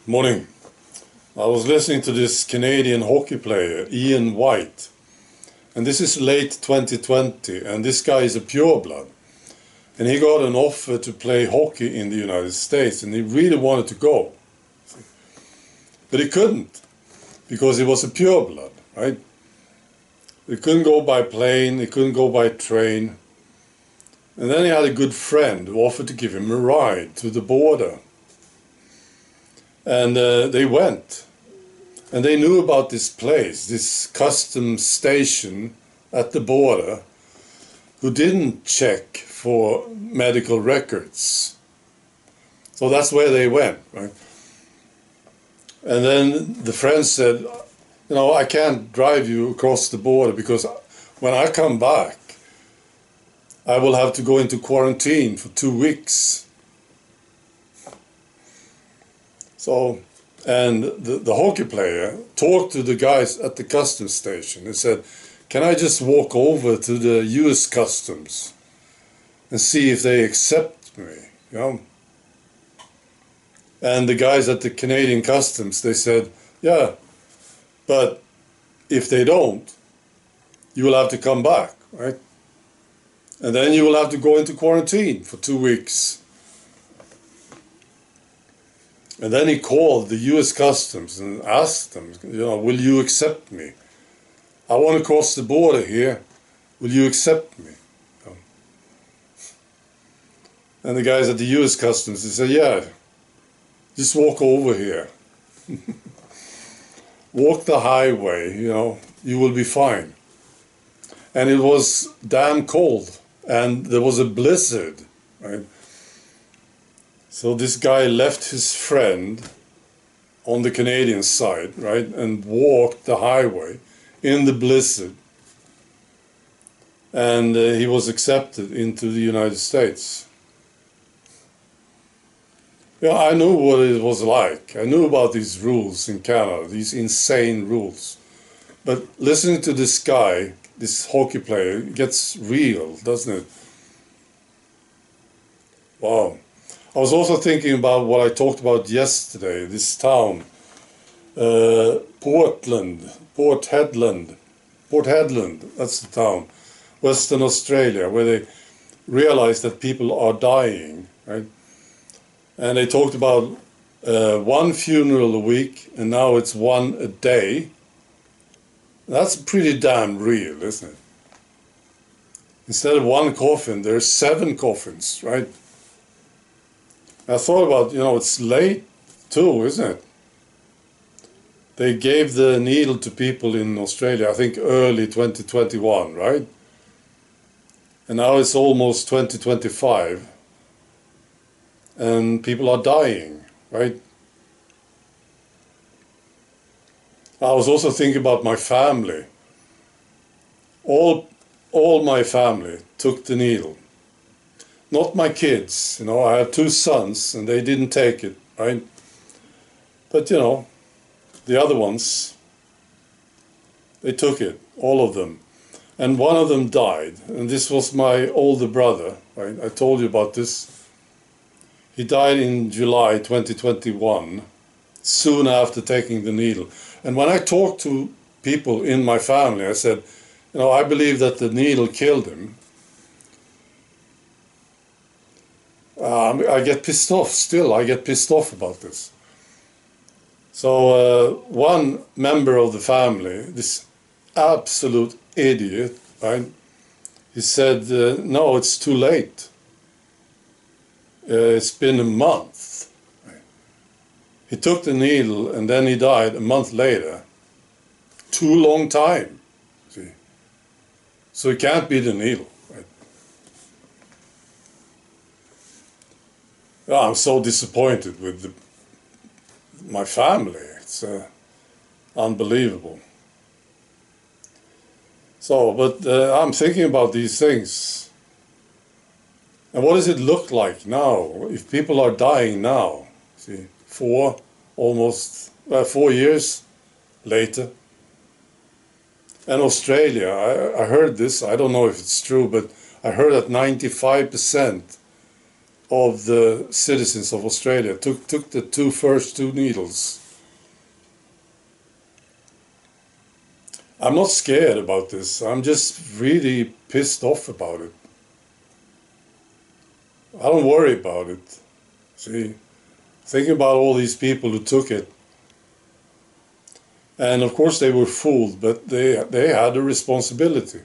Morning. I was listening to this Canadian hockey player, Ian White, and this is late 2020, and this guy is a pureblood. And he got an offer to play hockey in the United States, and he really wanted to go. But he couldn't, because he was a pureblood, right? He couldn't go by plane, he couldn't go by train. And then he had a good friend who offered to give him a ride to the border. And they went, and they knew about this place, this custom station at the border, who didn't check for medical records. So that's where they went, right? And then the friend said, you know, I can't drive you across the border because when I come back, I will have to go into quarantine for 2 weeks. So, and the hockey player talked to the guys at the customs station and said, can I just walk over to the US customs and see if they accept me, you know? And the guys at the Canadian customs, they said, yeah, but if they don't, you will have to come back, right? And then you will have to go into quarantine for 2 weeks. And then he called the US Customs and asked them, you know, will you accept me? I want to cross the border here. Will you accept me? And the guys at the US Customs, they said, yeah, just walk over here. Walk the highway, you know, you will be fine. And it was damn cold, and there was a blizzard, right? So this guy left his friend on the Canadian side, right, and walked the highway in the blizzard. And he was accepted into the United States. Yeah, I knew what it was like. I knew about these rules in Canada, these insane rules. But listening to this guy, this hockey player, it gets real, doesn't it? Wow. I was also thinking about what I talked about yesterday, this town, Port Hedland, that's the town, Western Australia, where they realized that people are dying, right? And they talked about one funeral a week, and now it's one a day. That's pretty damn real, isn't it? Instead of one coffin, there's 7 coffins, right? I thought about, you know, it's late too, isn't it? They gave the needle to people in Australia, I think early 2021, right? And now it's almost 2025. And people are dying, right? I was also thinking about my family. All my family took the needle. Not my kids, you know, I have 2 sons and they didn't take it, right? But, you know, the other ones, they took it, all of them. And one of them died, and this was my older brother, right? I told you about this. He died in July 2021, soon after taking the needle. And when I talked to people in my family, I said, you know, I believe that the needle killed him. I get pissed off still. I get pissed off about this. So one member of the family, this absolute idiot, right? He said, no, it's too late. It's been a month. He took the needle and then he died a month later. Too long time. See? So it can't be the needle. I'm so disappointed with my family. It's unbelievable. So, but I'm thinking about these things. And what does it look like now? If people are dying now, see, 4 years later. And Australia, I heard this, I don't know if it's true, but I heard that 95% of the citizens of Australia took the first two needles. I'm not scared about this. I'm just really pissed off about it. I don't worry about it. See, thinking about all these people who took it, and of course they were fooled, but they had a responsibility,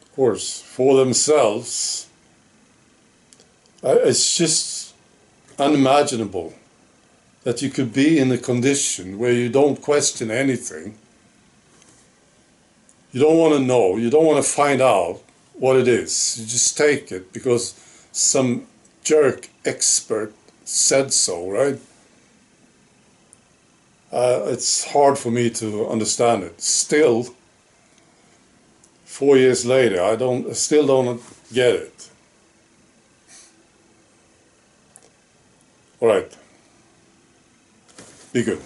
of course, for themselves. It's just unimaginable that you could be in a condition where you don't question anything. You don't want to know, you don't want to find out what it is. You just take it because some jerk expert said so, right? It's hard for me to understand it. Still, 4 years later, I still don't get it. All right. Be good.